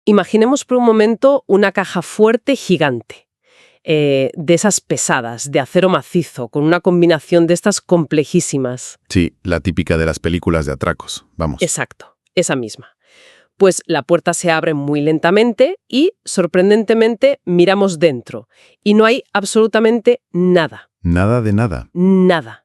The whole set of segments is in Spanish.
Imaginemos por un momento una caja fuerte gigante, de esas pesadas, de acero macizo, con una combinación de estas complejísimas. Sí, la típica de las películas de atracos. Vamos. Exacto, esa misma. Pues la puerta se abre muy lentamente y, sorprendentemente, miramos dentro. Y no hay absolutamente nada. Nada de nada. Nada.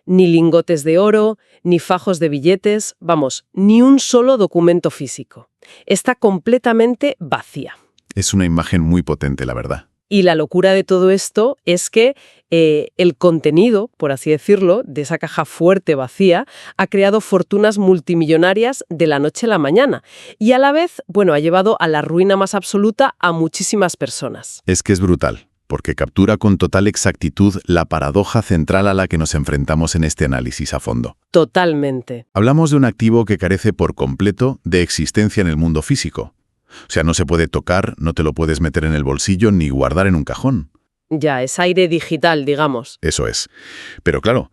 Ni lingotes de oro, ni fajos de billetes, vamos, ni un solo documento físico. Está completamente vacía. Es una imagen muy potente, la verdad. Y la locura de todo esto es que el contenido, por así decirlo, de esa caja fuerte vacía, ha creado fortunas multimillonarias de la noche a la mañana. Y a la vez, bueno, ha llevado a la ruina más absoluta a muchísimas personas. Es que es brutal, porque captura con total exactitud la paradoja central a la que nos enfrentamos en este análisis a fondo. Totalmente. Hablamos de un activo que carece por completo de existencia en el mundo físico. O sea, no se puede tocar, no te lo puedes meter en el bolsillo ni guardar en un cajón. Ya, es aire digital, digamos. Eso es. Pero claro,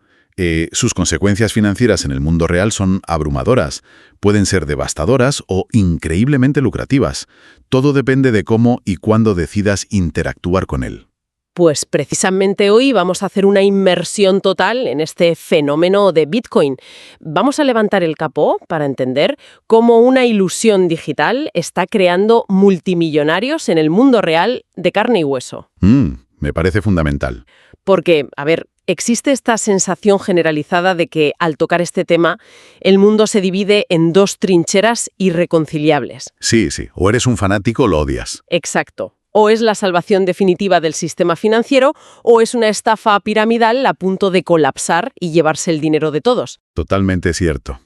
sus consecuencias financieras en el mundo real son abrumadoras. Pueden ser devastadoras o increíblemente lucrativas. Todo depende de cómo y cuándo decidas interactuar con él. Pues precisamente hoy vamos a hacer una inmersión total en este fenómeno de Bitcoin. Vamos a levantar el capó para entender cómo una ilusión digital está creando multimillonarios en el mundo real de carne y hueso. Me parece fundamental. Porque, a ver, existe esta sensación generalizada de que al tocar este tema, el mundo se divide en dos trincheras irreconciliables. Sí, o eres un fanático o lo odias. Exacto. O es la salvación definitiva del sistema financiero, o es una estafa piramidal a punto de colapsar y llevarse el dinero de todos. Totalmente cierto.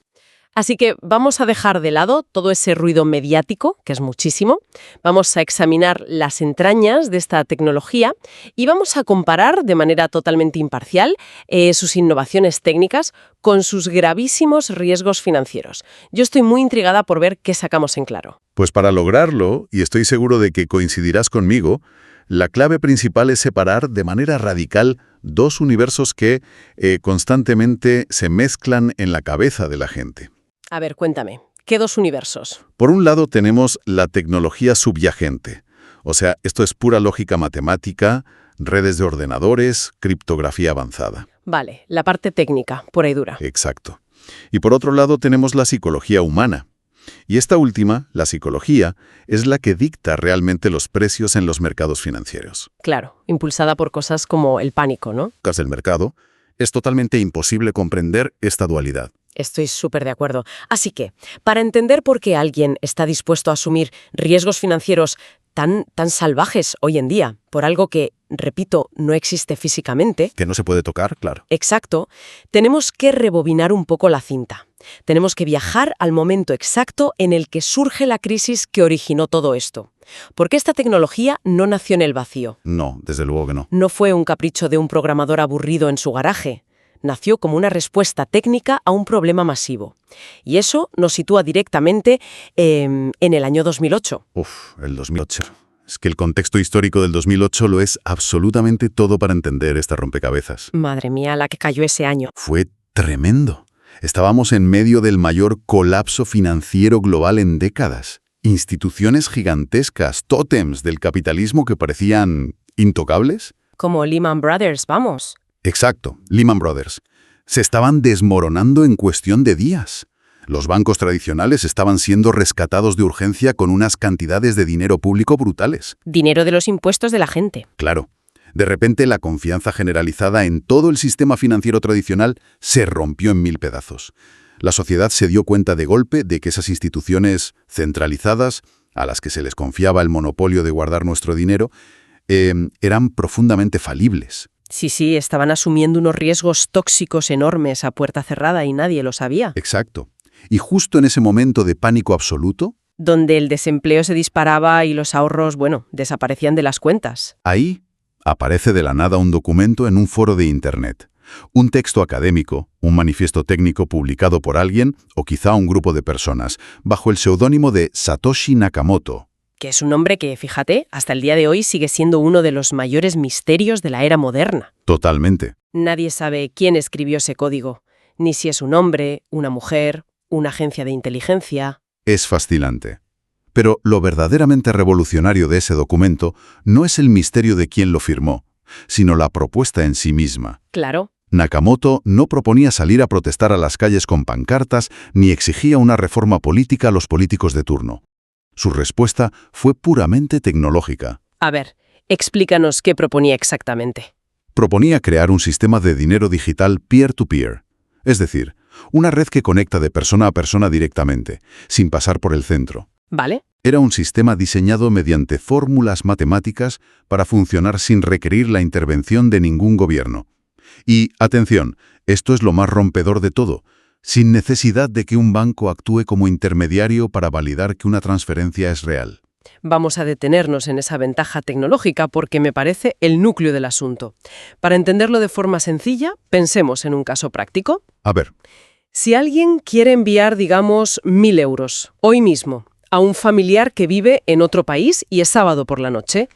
Así que vamos a dejar de lado todo ese ruido mediático, que es muchísimo, vamos a examinar las entrañas de esta tecnología y vamos a comparar de manera totalmente imparcial sus innovaciones técnicas con sus gravísimos riesgos financieros. Yo estoy muy intrigada por ver qué sacamos en claro. Pues para lograrlo, y estoy seguro de que coincidirás conmigo, la clave principal es separar de manera radical dos universos que constantemente se mezclan en la cabeza de la gente. A ver, cuéntame, ¿qué dos universos? Por un lado tenemos la tecnología subyacente, o sea, esto es pura lógica matemática, redes de ordenadores, criptografía avanzada. Vale, la parte técnica, pura y dura. Exacto. Y por otro lado tenemos la psicología humana. Y esta última, la psicología, es la que dicta realmente los precios en los mercados financieros. Claro, impulsada por cosas como el pánico, ¿no? Del mercado, es totalmente imposible comprender esta dualidad. Estoy súper de acuerdo. Así que, para entender por qué alguien está dispuesto a asumir riesgos financieros tan salvajes hoy en día, por algo que, repito, no existe físicamente... Que no se puede tocar, claro. Exacto. Tenemos que rebobinar un poco la cinta. Tenemos que viajar al momento exacto en el que surge la crisis que originó todo esto. Porque esta tecnología no nació en el vacío. No, desde luego que no. No fue un capricho de un programador aburrido en su garaje. Nació como una respuesta técnica a un problema masivo. Y eso nos sitúa directamente en el año 2008. El 2008. Es que el contexto histórico del 2008 lo es absolutamente todo para entender esta rompecabezas. Madre mía, la que cayó ese año. Fue tremendo. Estábamos en medio del mayor colapso financiero global en décadas. Instituciones gigantescas, tótems del capitalismo que parecían intocables. Como Lehman Brothers, vamos. Exacto, Lehman Brothers. Se estaban desmoronando en cuestión de días. Los bancos tradicionales estaban siendo rescatados de urgencia con unas cantidades de dinero público brutales. Dinero de los impuestos de la gente. Claro. De repente, la confianza generalizada en todo el sistema financiero tradicional se rompió en 1000 pedazos. La sociedad se dio cuenta de golpe de que esas instituciones centralizadas, a las que se les confiaba el monopolio de guardar nuestro dinero, eran profundamente falibles. Sí, estaban asumiendo unos riesgos tóxicos enormes a puerta cerrada y nadie lo sabía. Exacto. Y justo en ese momento de pánico absoluto, donde el desempleo se disparaba y los ahorros, desaparecían de las cuentas. Ahí aparece de la nada un documento en un foro de Internet. Un texto académico, un manifiesto técnico publicado por alguien o quizá un grupo de personas, bajo el seudónimo de Satoshi Nakamoto. Que es un nombre que, fíjate, hasta el día de hoy sigue siendo uno de los mayores misterios de la era moderna. Totalmente. Nadie sabe quién escribió ese código, ni si es un hombre, una mujer, una agencia de inteligencia. Es fascinante. Pero lo verdaderamente revolucionario de ese documento no es el misterio de quién lo firmó, sino la propuesta en sí misma. Claro. Nakamoto no proponía salir a protestar a las calles con pancartas ni exigía una reforma política a los políticos de turno. Su respuesta fue puramente tecnológica. A ver, explícanos qué proponía exactamente. Proponía crear un sistema de dinero digital peer-to-peer, es decir, una red que conecta de persona a persona directamente, sin pasar por el centro. ¿Vale? Era un sistema diseñado mediante fórmulas matemáticas para funcionar sin requerir la intervención de ningún gobierno. Y, atención, esto es lo más rompedor de todo, sin necesidad de que un banco actúe como intermediario para validar que una transferencia es real. Vamos a detenernos en esa ventaja tecnológica porque me parece el núcleo del asunto. Para entenderlo de forma sencilla, pensemos en un caso práctico. A ver, Si alguien quiere enviar, digamos, 1.000 euros, hoy mismo, a un familiar que vive en otro país y es sábado por la noche,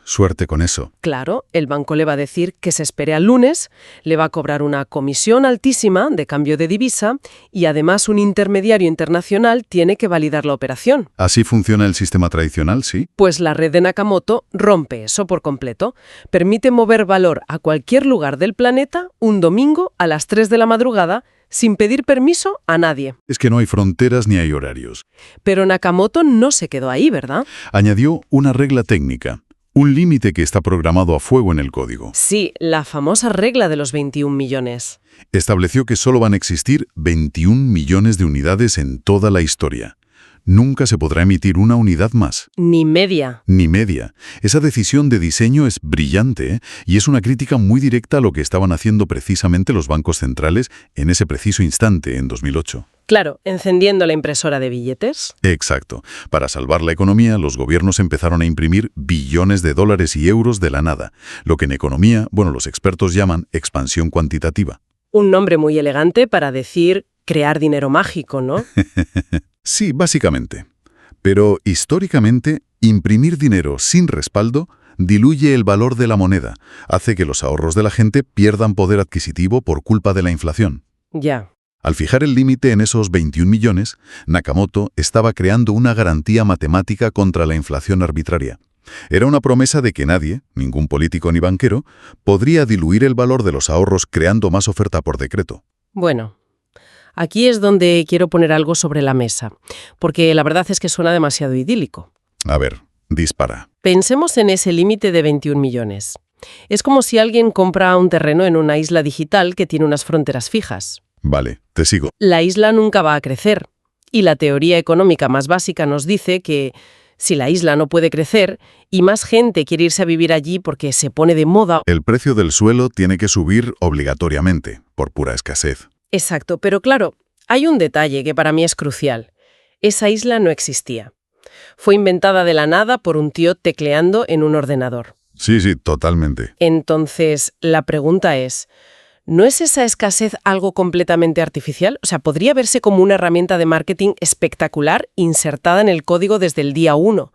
suerte con eso. claro, el banco le va a decir que se espere al lunes, le va a cobrar una comisión altísima de cambio de divisa y además un intermediario internacional tiene que validar la operación. ¿Así funciona el sistema tradicional, sí? Pues la red de Nakamoto rompe eso por completo. Permite mover valor a cualquier lugar del planeta un domingo a las 3 de la madrugada sin pedir permiso a nadie. Es que no hay fronteras ni hay horarios. Pero Nakamoto no se quedó ahí, ¿verdad? Añadió una regla técnica, un límite que está programado a fuego en el código. Sí, la famosa regla de los 21 millones. Estableció que solo van a existir 21 millones de unidades en toda la historia. Nunca se podrá emitir una unidad más. Ni media. Ni media. Esa decisión de diseño es brillante, ¿eh? Y es una crítica muy directa a lo que estaban haciendo precisamente los bancos centrales en ese preciso instante, en 2008. Claro, encendiendo la impresora de billetes. Exacto. Para salvar la economía, los gobiernos empezaron a imprimir billones de dólares y euros de la nada, lo que en economía, los expertos llaman expansión cuantitativa. Un nombre muy elegante para decir crear dinero mágico, ¿no? Sí, básicamente. Pero históricamente, imprimir dinero sin respaldo diluye el valor de la moneda, hace que los ahorros de la gente pierdan poder adquisitivo por culpa de la inflación. Ya. Al fijar el límite en esos 21 millones, Nakamoto estaba creando una garantía matemática contra la inflación arbitraria. Era una promesa de que nadie, ningún político ni banquero, podría diluir el valor de los ahorros creando más oferta por decreto. Bueno, aquí es donde quiero poner algo sobre la mesa, porque la verdad es que suena demasiado idílico. A ver, dispara. Pensemos en ese límite de 21 millones. Es como si alguien compra un terreno en una isla digital que tiene unas fronteras fijas. Vale, te sigo. La isla nunca va a crecer, y la teoría económica más básica nos dice que si la isla no puede crecer y más gente quiere irse a vivir allí porque se pone de moda. El precio del suelo tiene que subir obligatoriamente, por pura escasez. Exacto, pero claro, hay un detalle que para mí es crucial. Esa isla no existía. Fue inventada de la nada por un tío tecleando en un ordenador. Sí, totalmente. Entonces, la pregunta es, ¿no es esa escasez algo completamente artificial? O sea, ¿podría verse como una herramienta de marketing espectacular insertada en el código desde el día 1,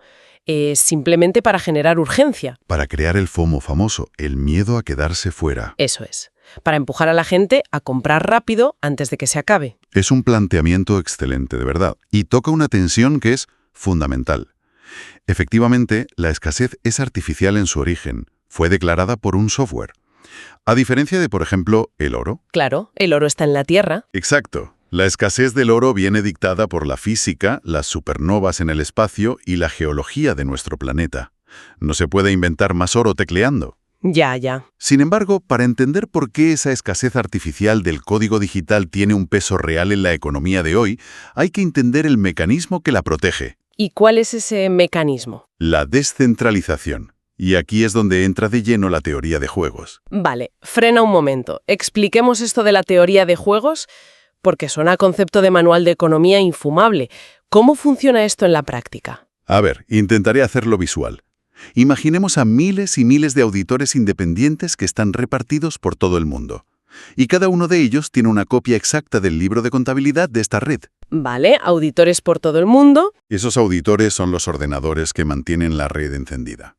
simplemente para generar urgencia? Para crear el FOMO famoso, el miedo a quedarse fuera. Eso es, para empujar a la gente a comprar rápido antes de que se acabe. Es un planteamiento excelente, de verdad, y toca una tensión que es fundamental. Efectivamente, la escasez es artificial en su origen. Fue declarada por un software. A diferencia de, por ejemplo, el oro. Claro, el oro está en la Tierra. Exacto. La escasez del oro viene dictada por la física, las supernovas en el espacio y la geología de nuestro planeta. No se puede inventar más oro tecleando. Ya. Sin embargo, para entender por qué esa escasez artificial del código digital tiene un peso real en la economía de hoy, hay que entender el mecanismo que la protege. ¿Y cuál es ese mecanismo? La descentralización. Y aquí es donde entra de lleno la teoría de juegos. Vale, frena un momento. Expliquemos esto de la teoría de juegos, porque suena a concepto de manual de economía infumable. ¿Cómo funciona esto en la práctica? A ver, intentaré hacerlo visual. Imaginemos a miles y miles de auditores independientes que están repartidos por todo el mundo. Y cada uno de ellos tiene una copia exacta del libro de contabilidad de esta red. Vale, auditores por todo el mundo. Esos auditores son los ordenadores que mantienen la red encendida.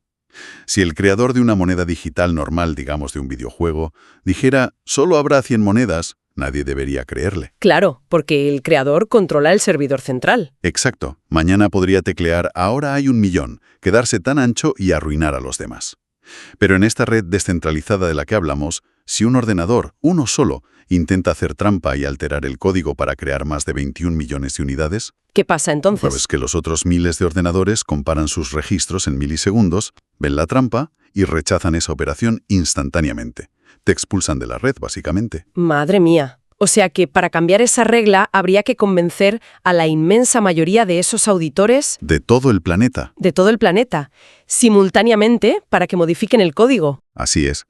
Si el creador de una moneda digital normal, digamos de un videojuego, dijera «solo habrá 100 monedas», nadie debería creerle. Claro, porque el creador controla el servidor central. Exacto. Mañana podría teclear «ahora hay 1.000.000», quedarse tan ancho y arruinar a los demás. Pero en esta red descentralizada de la que hablamos, si un ordenador, uno solo, intenta hacer trampa y alterar el código para crear más de 21 millones de unidades, ¿Qué pasa entonces? pues que los otros miles de ordenadores comparan sus registros en milisegundos, ven la trampa y rechazan esa operación instantáneamente. Te expulsan de la red, básicamente. Madre mía. O sea que para cambiar esa regla habría que convencer a la inmensa mayoría de esos auditores De todo el planeta. de todo el planeta, simultáneamente, para que modifiquen el código. Así es.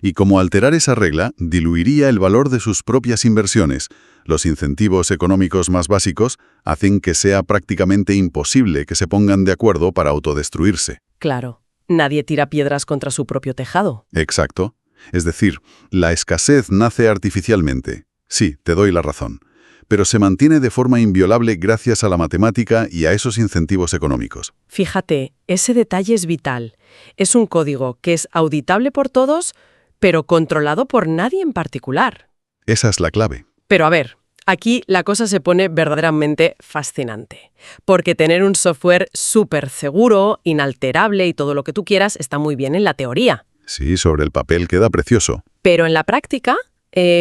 Y como alterar esa regla diluiría el valor de sus propias inversiones, los incentivos económicos más básicos hacen que sea prácticamente imposible que se pongan de acuerdo para autodestruirse. Claro, nadie tira piedras contra su propio tejado. Exacto. Es decir, la escasez nace artificialmente. Sí, te doy la razón. Pero se mantiene de forma inviolable gracias a la matemática y a esos incentivos económicos. Fíjate, ese detalle es vital. Es un código que es auditable por todos, pero controlado por nadie en particular. Esa es la clave. Pero a ver, aquí la cosa se pone verdaderamente fascinante. Porque tener un software súper seguro, inalterable y todo lo que tú quieras está muy bien en la teoría. Sí, sobre el papel queda precioso. Pero en la práctica,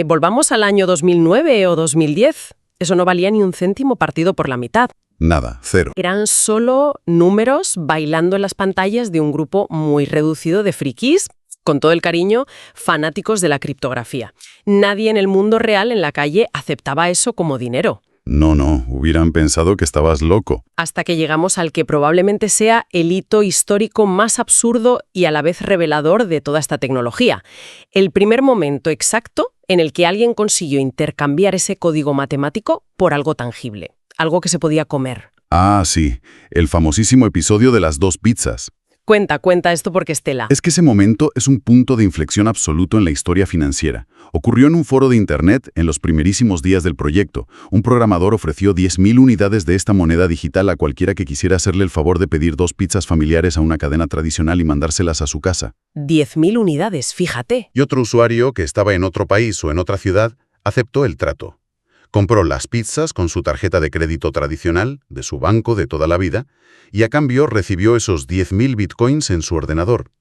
volvamos al año 2009 o 2010. Eso no valía ni un céntimo partido por la mitad. Nada, cero. Eran solo números bailando en las pantallas de un grupo muy reducido de frikis, con todo el cariño, fanáticos de la criptografía. Nadie en el mundo real, en la calle, aceptaba eso como dinero. No, hubieran pensado que estabas loco. Hasta que llegamos al que probablemente sea el hito histórico más absurdo y a la vez revelador de toda esta tecnología. El primer momento exacto en el que alguien consiguió intercambiar ese código matemático por algo tangible, algo que se podía comer. Ah, sí, el famosísimo episodio de las 2 pizzas. Cuenta esto porque es tela. Es que ese momento es un punto de inflexión absoluto en la historia financiera. Ocurrió en un foro de Internet en los primerísimos días del proyecto. Un programador ofreció 10.000 unidades de esta moneda digital a cualquiera que quisiera hacerle el favor de pedir 2 pizzas familiares a una cadena tradicional y mandárselas a su casa. 10.000 unidades, fíjate. Y otro usuario, que estaba en otro país o en otra ciudad, aceptó el trato. Compró las pizzas con su tarjeta de crédito tradicional, de su banco de toda la vida, y a cambio recibió esos 10.000 bitcoins en su ordenador.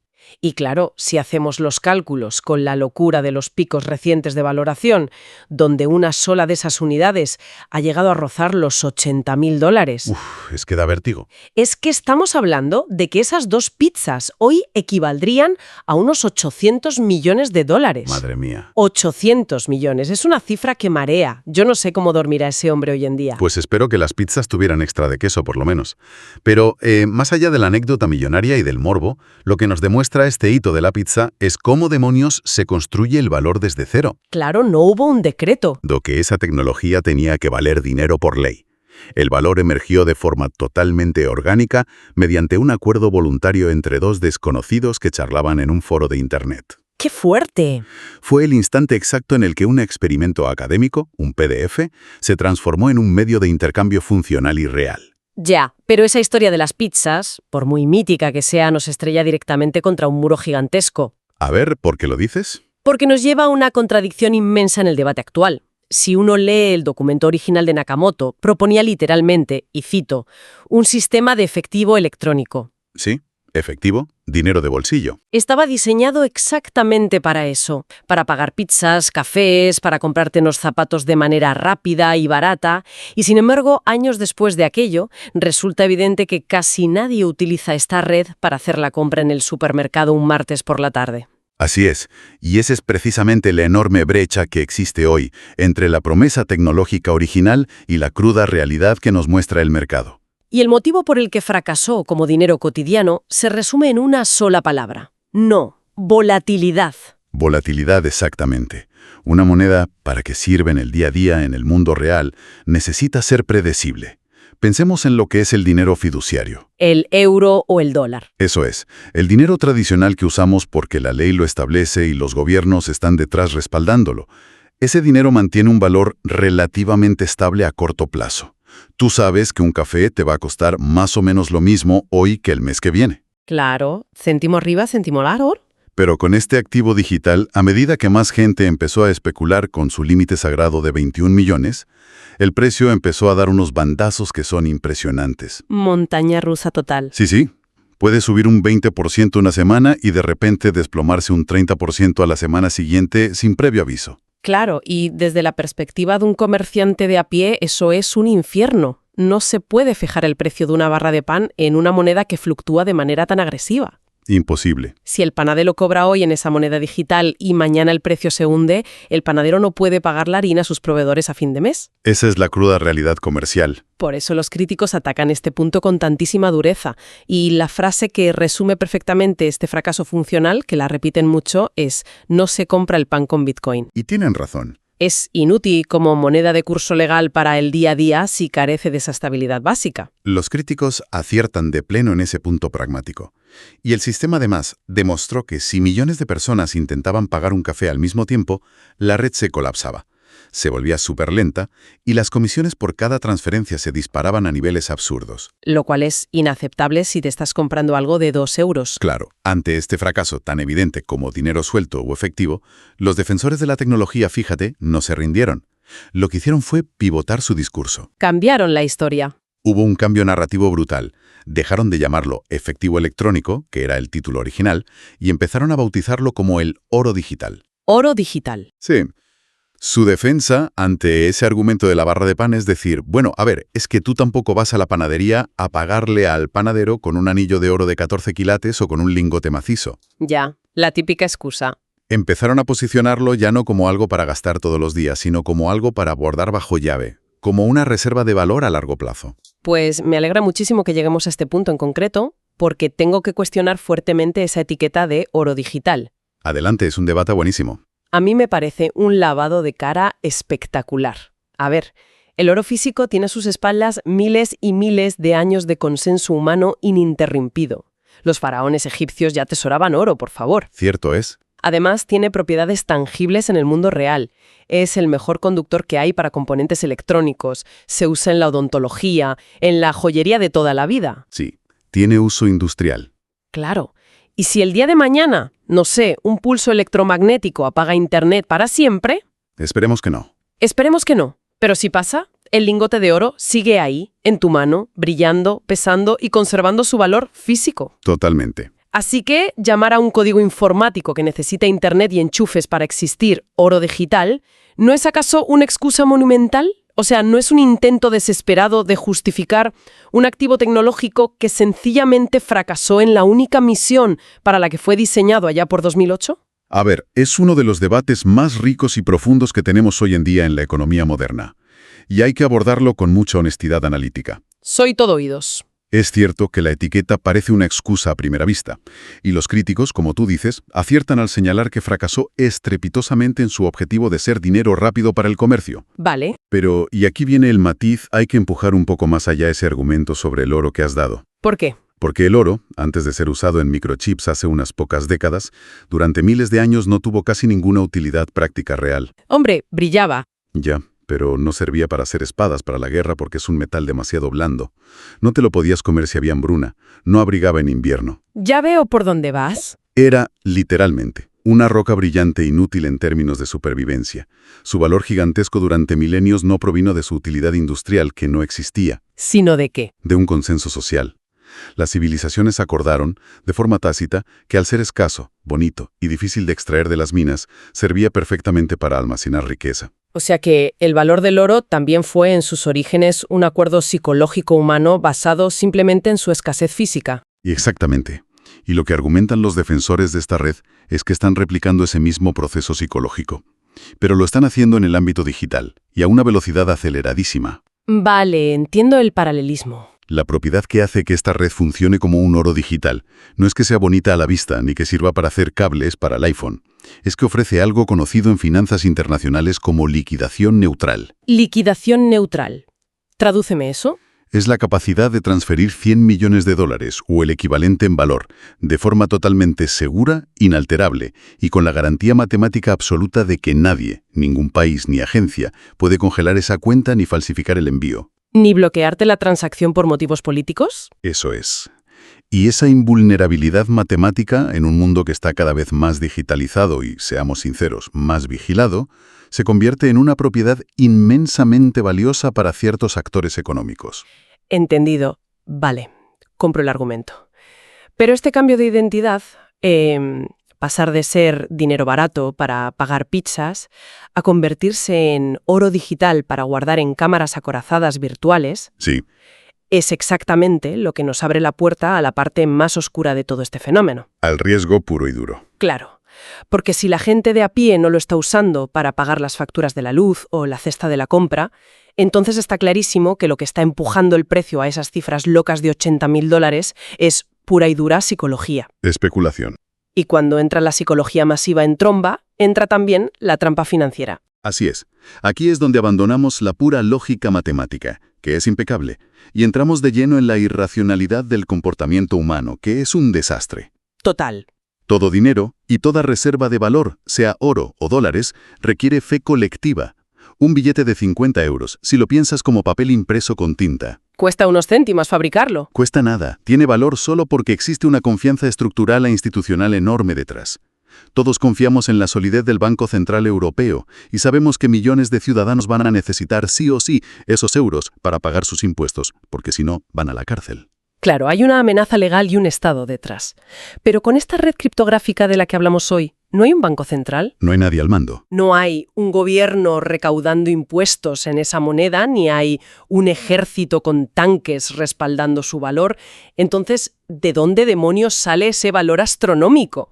Y claro, si hacemos los cálculos con la locura de los picos recientes de valoración, donde una sola de esas unidades ha llegado a rozar los $80.000. Es que da vértigo. Es que estamos hablando de que esas 2 pizzas hoy equivaldrían a unos $800 millones. Madre mía. 800 millones, es una cifra que marea. Yo no sé cómo dormirá ese hombre hoy en día. Pues espero que las pizzas tuvieran extra de queso, por lo menos. Pero, más allá de la anécdota millonaria y del morbo, lo que nos demuestra este hito de la pizza es cómo demonios se construye el valor desde cero. Claro, no hubo un decreto. Do que esa tecnología tenía que valer dinero por ley. El valor emergió de forma totalmente orgánica mediante un acuerdo voluntario entre 2 desconocidos que charlaban en un foro de Internet. ¡Qué fuerte! Fue el instante exacto en el que un experimento académico, un PDF, se transformó en un medio de intercambio funcional y real. Ya, pero esa historia de las pizzas, por muy mítica que sea, nos estrella directamente contra un muro gigantesco. A ver, ¿por qué lo dices? Porque nos lleva a una contradicción inmensa en el debate actual. Si uno lee el documento original de Nakamoto, proponía literalmente, y cito, un sistema de efectivo electrónico. Sí, efectivo, dinero de bolsillo. Estaba diseñado exactamente para eso, para pagar pizzas, cafés, para comprarte unos zapatos de manera rápida y barata, y sin embargo, años después de aquello, resulta evidente que casi nadie utiliza esta red para hacer la compra en el supermercado un martes por la tarde. Así es, y esa es precisamente la enorme brecha que existe hoy entre la promesa tecnológica original y la cruda realidad que nos muestra el mercado. Y el motivo por el que fracasó como dinero cotidiano se resume en una sola palabra. No, volatilidad. Volatilidad, exactamente. Una moneda, para que sirva en el día a día en el mundo real, necesita ser predecible. Pensemos en lo que es el dinero fiduciario. El euro o el dólar. Eso es, el dinero tradicional que usamos porque la ley lo establece y los gobiernos están detrás respaldándolo. Ese dinero mantiene un valor relativamente estable a corto plazo. Tú sabes que un café te va a costar más o menos lo mismo hoy que el mes que viene. Claro, céntimo arriba, céntimo abajo. Pero con este activo digital, a medida que más gente empezó a especular con su límite sagrado de 21 millones, el precio empezó a dar unos bandazos que son impresionantes. Montaña rusa total. Sí. Puede subir un 20% una semana y de repente desplomarse un 30% a la semana siguiente sin previo aviso. Claro, y desde la perspectiva de un comerciante de a pie, eso es un infierno. No se puede fijar el precio de una barra de pan en una moneda que fluctúa de manera tan agresiva. Imposible. Si el panadero cobra hoy en esa moneda digital y mañana el precio se hunde, el panadero no puede pagar la harina a sus proveedores a fin de mes. Esa es la cruda realidad comercial. Por eso los críticos atacan este punto con tantísima dureza. Y la frase que resume perfectamente este fracaso funcional, que la repiten mucho, es: no se compra el pan con Bitcoin. Y tienen razón. Es inútil como moneda de curso legal para el día a día si carece de esa estabilidad básica. Los críticos aciertan de pleno en ese punto pragmático. Y el sistema además demostró que si millones de personas intentaban pagar un café al mismo tiempo, la red se colapsaba. Se volvía súper lenta y las comisiones por cada transferencia se disparaban a niveles absurdos. Lo cual es inaceptable si te estás comprando algo de 2 euros. Claro, ante este fracaso tan evidente como dinero suelto o efectivo, los defensores de la tecnología, fíjate, no se rindieron. Lo que hicieron fue pivotar su discurso. Cambiaron la historia. Hubo un cambio narrativo brutal. Dejaron de llamarlo efectivo electrónico, que era el título original, y empezaron a bautizarlo como el oro digital. Oro digital. Sí. Su defensa ante ese argumento de la barra de pan es decir, bueno, a ver, es que tú tampoco vas a la panadería a pagarle al panadero con un anillo de oro de 14 quilates o con un lingote macizo. Ya, la típica excusa. Empezaron a posicionarlo ya no como algo para gastar todos los días, sino como algo para guardar bajo llave, como una reserva de valor a largo plazo. Pues me alegra muchísimo que lleguemos a este punto en concreto, porque tengo que cuestionar fuertemente esa etiqueta de oro digital. Adelante, es un debate buenísimo. A mí me parece un lavado de cara espectacular. A ver, el oro físico tiene a sus espaldas miles y miles de años de consenso humano ininterrumpido. Los faraones egipcios ya atesoraban oro, por favor. Cierto es. Además, tiene propiedades tangibles en el mundo real. Es el mejor conductor que hay para componentes electrónicos. Se usa en la odontología, en la joyería de toda la vida. Sí, tiene uso industrial. Claro. Y si el día de mañana, no sé, un pulso electromagnético apaga Internet para siempre... Esperemos que no. Esperemos que no. Pero si pasa, el lingote de oro sigue ahí, en tu mano, brillando, pesando y conservando su valor físico. Totalmente. Así que llamar a un código informático que necesita Internet y enchufes para existir oro digital, ¿no es acaso una excusa monumental? O sea, ¿no es un intento desesperado de justificar un activo tecnológico que sencillamente fracasó en la única misión para la que fue diseñado allá por 2008? A ver, es uno de los debates más ricos y profundos que tenemos hoy en día en la economía moderna. Y hay que abordarlo con mucha honestidad analítica. Soy todo oídos. Es cierto que la etiqueta parece una excusa a primera vista, y los críticos, como tú dices, aciertan al señalar que fracasó estrepitosamente en su objetivo de ser dinero rápido para el comercio. Vale. Pero, y aquí viene el matiz, hay que empujar un poco más allá ese argumento sobre el oro que has dado. ¿Por qué? Porque el oro, antes de ser usado en microchips hace unas pocas décadas, durante miles de años no tuvo casi ninguna utilidad práctica real. Hombre, brillaba. Ya. Pero no servía para hacer espadas para la guerra porque es un metal demasiado blando. No te lo podías comer si había hambruna, no abrigaba en invierno. Ya veo por dónde vas. Era, literalmente, una roca brillante inútil en términos de supervivencia. Su valor gigantesco durante milenios no provino de su utilidad industrial, que no existía. ¿Sino de qué? De un consenso social. Las civilizaciones acordaron, de forma tácita, que al ser escaso, bonito y difícil de extraer de las minas, servía perfectamente para almacenar riqueza. O sea que el valor del oro también fue en sus orígenes un acuerdo psicológico humano basado simplemente en su escasez física. Y exactamente. Y lo que argumentan los defensores de esta red es que están replicando ese mismo proceso psicológico. Pero lo están haciendo en el ámbito digital, y a una velocidad aceleradísima. Vale, entiendo el paralelismo. La propiedad que hace que esta red funcione como un oro digital no es que sea bonita a la vista ni que sirva para hacer cables para el iPhone. Es que ofrece algo conocido en finanzas internacionales como liquidación neutral. Liquidación neutral. Tradúceme eso. Es la capacidad de transferir 100 millones de dólares o el equivalente en valor, de forma totalmente segura, inalterable y con la garantía matemática absoluta de que nadie, ningún país ni agencia, puede congelar esa cuenta ni falsificar el envío. ¿Ni bloquearte la transacción por motivos políticos? Eso es. Y esa invulnerabilidad matemática, en un mundo que está cada vez más digitalizado y, seamos sinceros, más vigilado, se convierte en una propiedad inmensamente valiosa para ciertos actores económicos. Entendido. Vale, compro el argumento. Pero este cambio de identidad, pasar de ser dinero barato para pagar pizzas a convertirse en oro digital para guardar en cámaras acorazadas virtuales, Sí, es exactamente lo que nos abre la puerta a la parte más oscura de todo este fenómeno. al riesgo puro y duro. Claro, porque si la gente de a pie no lo está usando para pagar las facturas de la luz o la cesta de la compra, entonces está clarísimo que lo que está empujando el precio a esas cifras locas de $80.000 es pura y dura psicología. Especulación. Y cuando entra la psicología masiva en tromba, entra también la trampa financiera. Así es. Aquí es donde abandonamos la pura lógica matemática, que es impecable, y entramos de lleno en la irracionalidad del comportamiento humano, que es un desastre. Total. Todo dinero y toda reserva de valor, sea oro o dólares, requiere fe colectiva. Un billete de 50 euros, si lo piensas como papel impreso con tinta. Cuesta unos céntimos fabricarlo. Cuesta nada, tiene valor solo porque existe una confianza estructural e institucional enorme detrás. Todos confiamos en la solidez del Banco Central Europeo y sabemos que millones de ciudadanos van a necesitar sí o sí esos euros para pagar sus impuestos, porque si no, van a la cárcel. Claro, hay una amenaza legal y un Estado detrás. Pero con esta red criptográfica de la que hablamos hoy, ¿no hay un banco central? No hay nadie al mando. No hay un gobierno recaudando impuestos en esa moneda, ni hay un ejército con tanques respaldando su valor. Entonces, ¿de dónde demonios sale ese valor astronómico?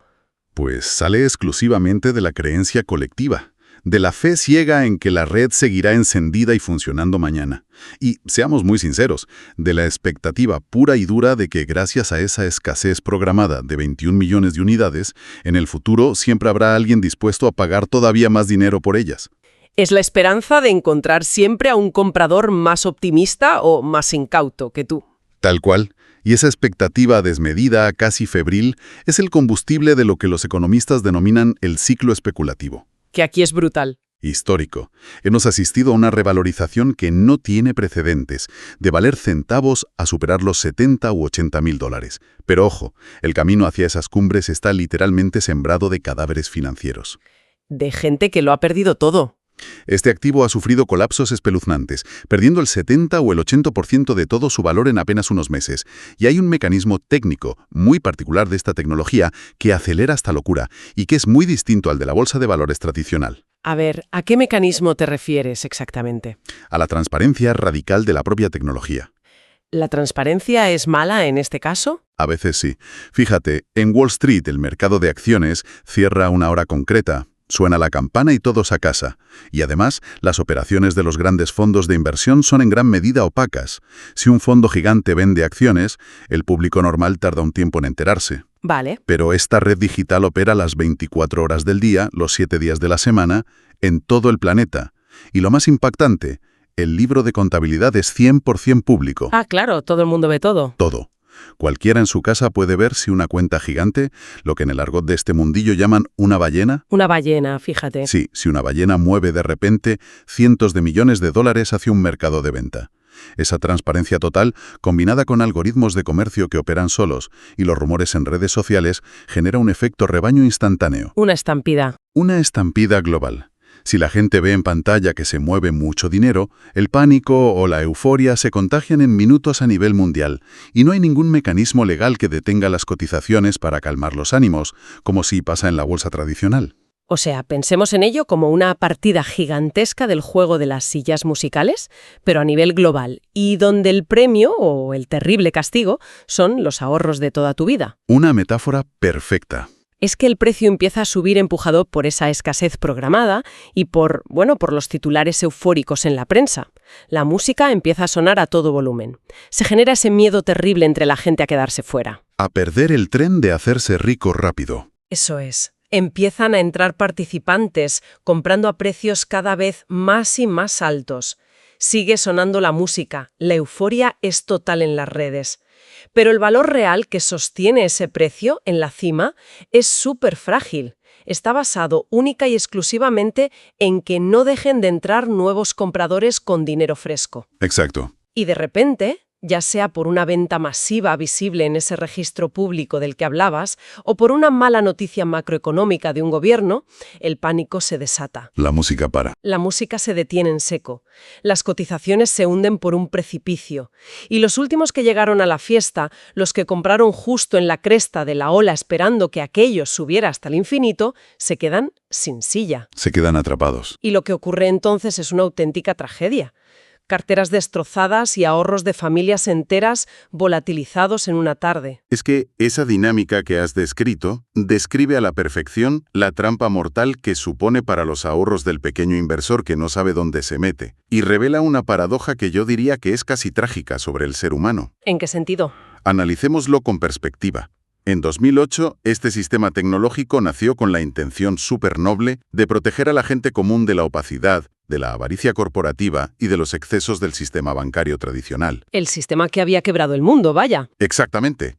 Pues sale exclusivamente de la creencia colectiva, de la fe ciega en que la red seguirá encendida y funcionando mañana. Y, seamos muy sinceros, de la expectativa pura y dura de que gracias a esa escasez programada de 21 millones de unidades, en el futuro siempre habrá alguien dispuesto a pagar todavía más dinero por ellas. Es la esperanza de encontrar siempre a un comprador más optimista o más incauto que tú. Tal cual. Y esa expectativa desmedida, casi febril, es el combustible de lo que los economistas denominan el ciclo especulativo. Que aquí es brutal. Histórico. Hemos asistido a una revalorización que no tiene precedentes, de valer centavos a superar los 70 u 80 mil dólares. Pero ojo, el camino hacia esas cumbres está literalmente sembrado de cadáveres financieros. De gente que lo ha perdido todo. Este activo ha sufrido colapsos espeluznantes, perdiendo el 70 o el 80% de todo su valor en apenas unos meses. Y hay un mecanismo técnico muy particular de esta tecnología que acelera esta locura y que es muy distinto al de la bolsa de valores tradicional. A ver, ¿a qué mecanismo te refieres exactamente? A la transparencia radical de la propia tecnología. ¿La transparencia es mala en este caso? A veces sí. Fíjate, en Wall Street el mercado de acciones cierra a una hora concreta. Suena la campana y todos a casa. Y además, las operaciones de los grandes fondos de inversión son en gran medida opacas. Si un fondo gigante vende acciones, el público normal tarda un tiempo en enterarse. Vale. Pero esta red digital opera las 24 horas del día, los 7 días de la semana, en todo el planeta. Y lo más impactante, el libro de contabilidad es 100% público. Ah, claro, todo el mundo ve todo. Todo. Cualquiera en su casa puede ver si una cuenta gigante, lo que en el argot de este mundillo llaman una ballena. Una ballena, fíjate. Sí, si una ballena mueve de repente cientos de millones de dólares hacia un mercado de venta. Esa transparencia total, combinada con algoritmos de comercio que operan solos y los rumores en redes sociales, genera un efecto rebaño instantáneo. Una estampida. Una estampida global. Si la gente ve en pantalla que se mueve mucho dinero, el pánico o la euforia se contagian en minutos a nivel mundial, y no hay ningún mecanismo legal que detenga las cotizaciones para calmar los ánimos, como si pasa en la bolsa tradicional. O sea, pensemos en ello como una partida gigantesca del juego de las sillas musicales, pero a nivel global, y donde el premio, o el terrible castigo, son los ahorros de toda tu vida. Una metáfora perfecta. Es que el precio empieza a subir empujado por esa escasez programada y por los titulares eufóricos en la prensa. La música empieza a sonar a todo volumen. Se genera ese miedo terrible entre la gente a quedarse fuera. A perder el tren de hacerse rico rápido. Eso es. Empiezan a entrar participantes, comprando a precios cada vez más y más altos. Sigue sonando la música, la euforia es total en las redes. Pero el valor real que sostiene ese precio en la cima es súper frágil. Está basado única y exclusivamente en que no dejen de entrar nuevos compradores con dinero fresco. Exacto. Y de repente, ya sea por una venta masiva visible en ese registro público del que hablabas o por una mala noticia macroeconómica de un gobierno, el pánico se desata. La música para. La música se detiene en seco. Las cotizaciones se hunden por un precipicio. Y los últimos que llegaron a la fiesta, los que compraron justo en la cresta de la ola esperando que aquello subiera hasta el infinito, se quedan sin silla. Se quedan atrapados. Y lo que ocurre entonces es una auténtica tragedia. Carteras destrozadas y ahorros de familias enteras volatilizados en una tarde. Es que esa dinámica que has descrito describe a la perfección la trampa mortal que supone para los ahorros del pequeño inversor que no sabe dónde se mete, y revela una paradoja que yo diría que es casi trágica sobre el ser humano. ¿En qué sentido? Analicémoslo con perspectiva. En 2008, este sistema tecnológico nació con la intención supernoble de proteger a la gente común de la opacidad, de la avaricia corporativa y de los excesos del sistema bancario tradicional. El sistema que había quebrado el mundo, vaya. Exactamente.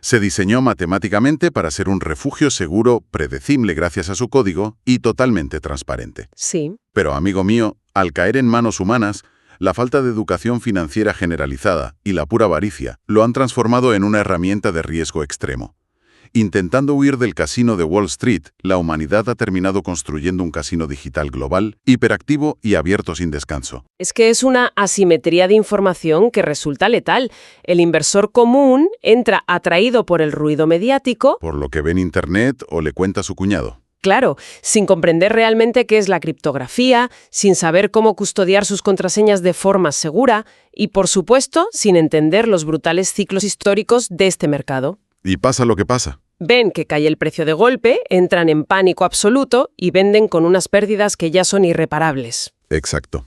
Se diseñó matemáticamente para ser un refugio seguro, predecible gracias a su código y totalmente transparente. Sí. Pero, amigo mío, al caer en manos humanas, la falta de educación financiera generalizada y la pura avaricia lo han transformado en una herramienta de riesgo extremo. Intentando huir del casino de Wall Street, la humanidad ha terminado construyendo un casino digital global, hiperactivo y abierto sin descanso. Es que es una asimetría de información que resulta letal. El inversor común entra atraído por el ruido mediático, Por lo que ve en Internet o le cuenta a su cuñado. claro, sin comprender realmente qué es la criptografía, sin saber cómo custodiar sus contraseñas de forma segura y, por supuesto, sin entender los brutales ciclos históricos de este mercado. Y pasa lo que pasa. Ven que cae el precio de golpe, entran en pánico absoluto y venden con unas pérdidas que ya son irreparables. Exacto.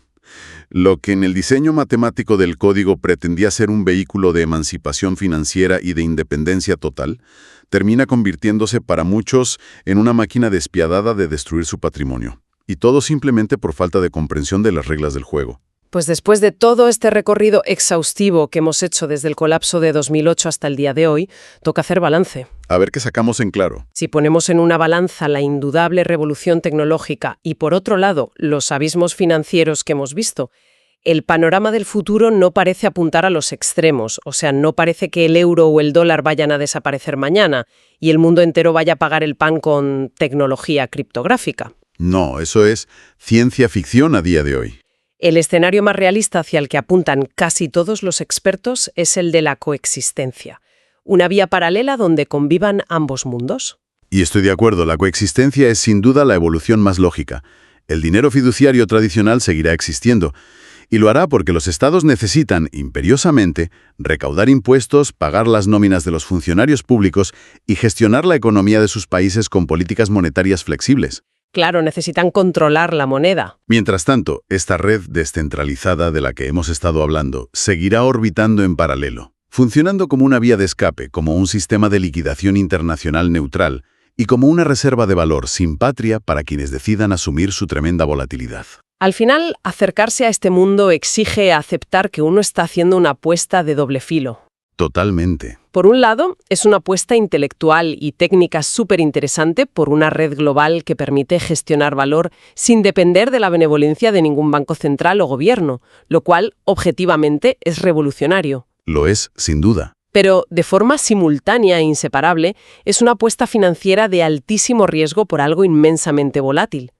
Lo que en el diseño matemático del código pretendía ser un vehículo de emancipación financiera y de independencia total, termina convirtiéndose para muchos en una máquina despiadada de destruir su patrimonio. Y todo simplemente por falta de comprensión de las reglas del juego. Pues después de todo este recorrido exhaustivo que hemos hecho desde el colapso de 2008 hasta el día de hoy, toca hacer balance. A ver qué sacamos en claro. Si ponemos en una balanza la indudable revolución tecnológica y, por otro lado, los abismos financieros que hemos visto, el panorama del futuro no parece apuntar a los extremos, o sea, no parece que el euro o el dólar vayan a desaparecer mañana y el mundo entero vaya a pagar el pan con tecnología criptográfica. No, eso es ciencia ficción a día de hoy. El escenario más realista hacia el que apuntan casi todos los expertos es el de la coexistencia, una vía paralela donde convivan ambos mundos. Y estoy de acuerdo, la coexistencia es sin duda la evolución más lógica. El dinero fiduciario tradicional seguirá existiendo, y lo hará porque los estados necesitan, imperiosamente, recaudar impuestos, pagar las nóminas de los funcionarios públicos y gestionar la economía de sus países con políticas monetarias flexibles. Claro, necesitan controlar la moneda. Mientras tanto, esta red descentralizada de la que hemos estado hablando seguirá orbitando en paralelo, funcionando como una vía de escape, como un sistema de liquidación internacional neutral y como una reserva de valor sin patria para quienes decidan asumir su tremenda volatilidad. Al final, acercarse a este mundo exige aceptar que uno está haciendo una apuesta de doble filo. Totalmente. Por un lado, es una apuesta intelectual y técnica súper interesante por una red global que permite gestionar valor sin depender de la benevolencia de ningún banco central o gobierno, lo cual, objetivamente, es revolucionario. Lo es, sin duda. Pero, de forma simultánea e inseparable, es una apuesta financiera de altísimo riesgo por algo inmensamente volátil.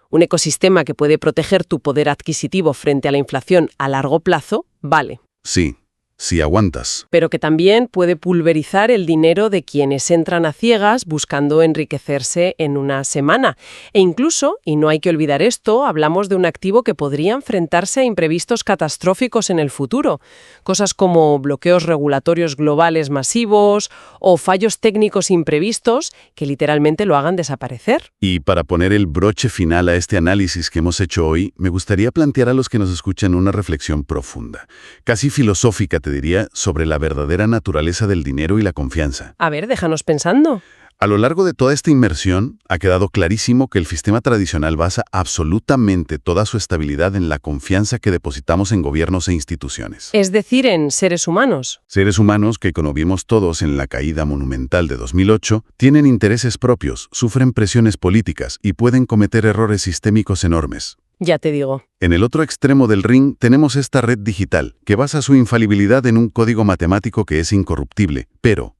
Un ecosistema que puede proteger tu poder adquisitivo frente a la inflación a largo plazo, vale. Sí, si aguantas. Pero que también puede pulverizar el dinero de quienes entran a ciegas buscando enriquecerse en una semana. E incluso, y no hay que olvidar esto, hablamos de un activo que podría enfrentarse a imprevistos catastróficos en el futuro. Cosas como bloqueos regulatorios globales masivos o fallos técnicos imprevistos que literalmente lo hagan desaparecer. Y para poner el broche final a este análisis que hemos hecho hoy, me gustaría plantear a los que nos escuchan una reflexión profunda, casi filosófica, te diría, sobre la verdadera naturaleza del dinero y la confianza. A ver, déjanos pensando. A lo largo de toda esta inmersión, ha quedado clarísimo que el sistema tradicional basa absolutamente toda su estabilidad en la confianza que depositamos en gobiernos e instituciones. Es decir, en seres humanos. Seres humanos que, como vimos todos en la caída monumental de 2008, tienen intereses propios, sufren presiones políticas y pueden cometer errores sistémicos enormes. Ya te digo. En el otro extremo del ring tenemos esta red digital, que basa su infalibilidad en un código matemático que es incorruptible, pero,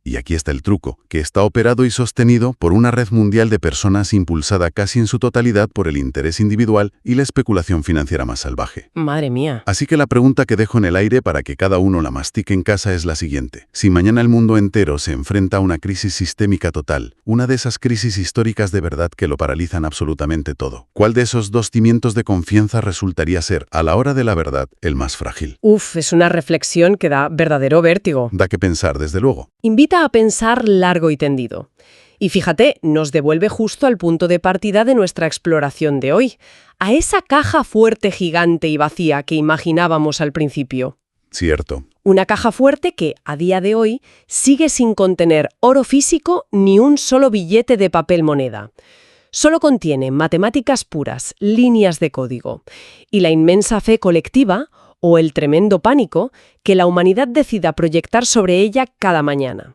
y aquí está el truco, que está operado y sostenido por una red mundial de personas impulsada casi en su totalidad por el interés individual y la especulación financiera más salvaje. Madre mía. Así que la pregunta que dejo en el aire para que cada uno la mastique en casa es la siguiente. Si mañana el mundo entero se enfrenta a una crisis sistémica total, una de esas crisis históricas de verdad que lo paralizan absolutamente todo, ¿cuál de esos dos cimientos de confianza resultaría ser, a la hora de la verdad, el más frágil? Uf, es una reflexión que da verdadero vértigo. Da que pensar, desde luego. Invita a pensar largo y tendido. Y fíjate, nos devuelve justo al punto de partida de nuestra exploración de hoy, a esa caja fuerte, gigante y vacía que imaginábamos al principio. Cierto. Una caja fuerte que, a día de hoy, sigue sin contener oro físico ni un solo billete de papel moneda. Solo contiene matemáticas puras, líneas de código, y la inmensa fe colectiva, o el tremendo pánico, que la humanidad decida proyectar sobre ella cada mañana.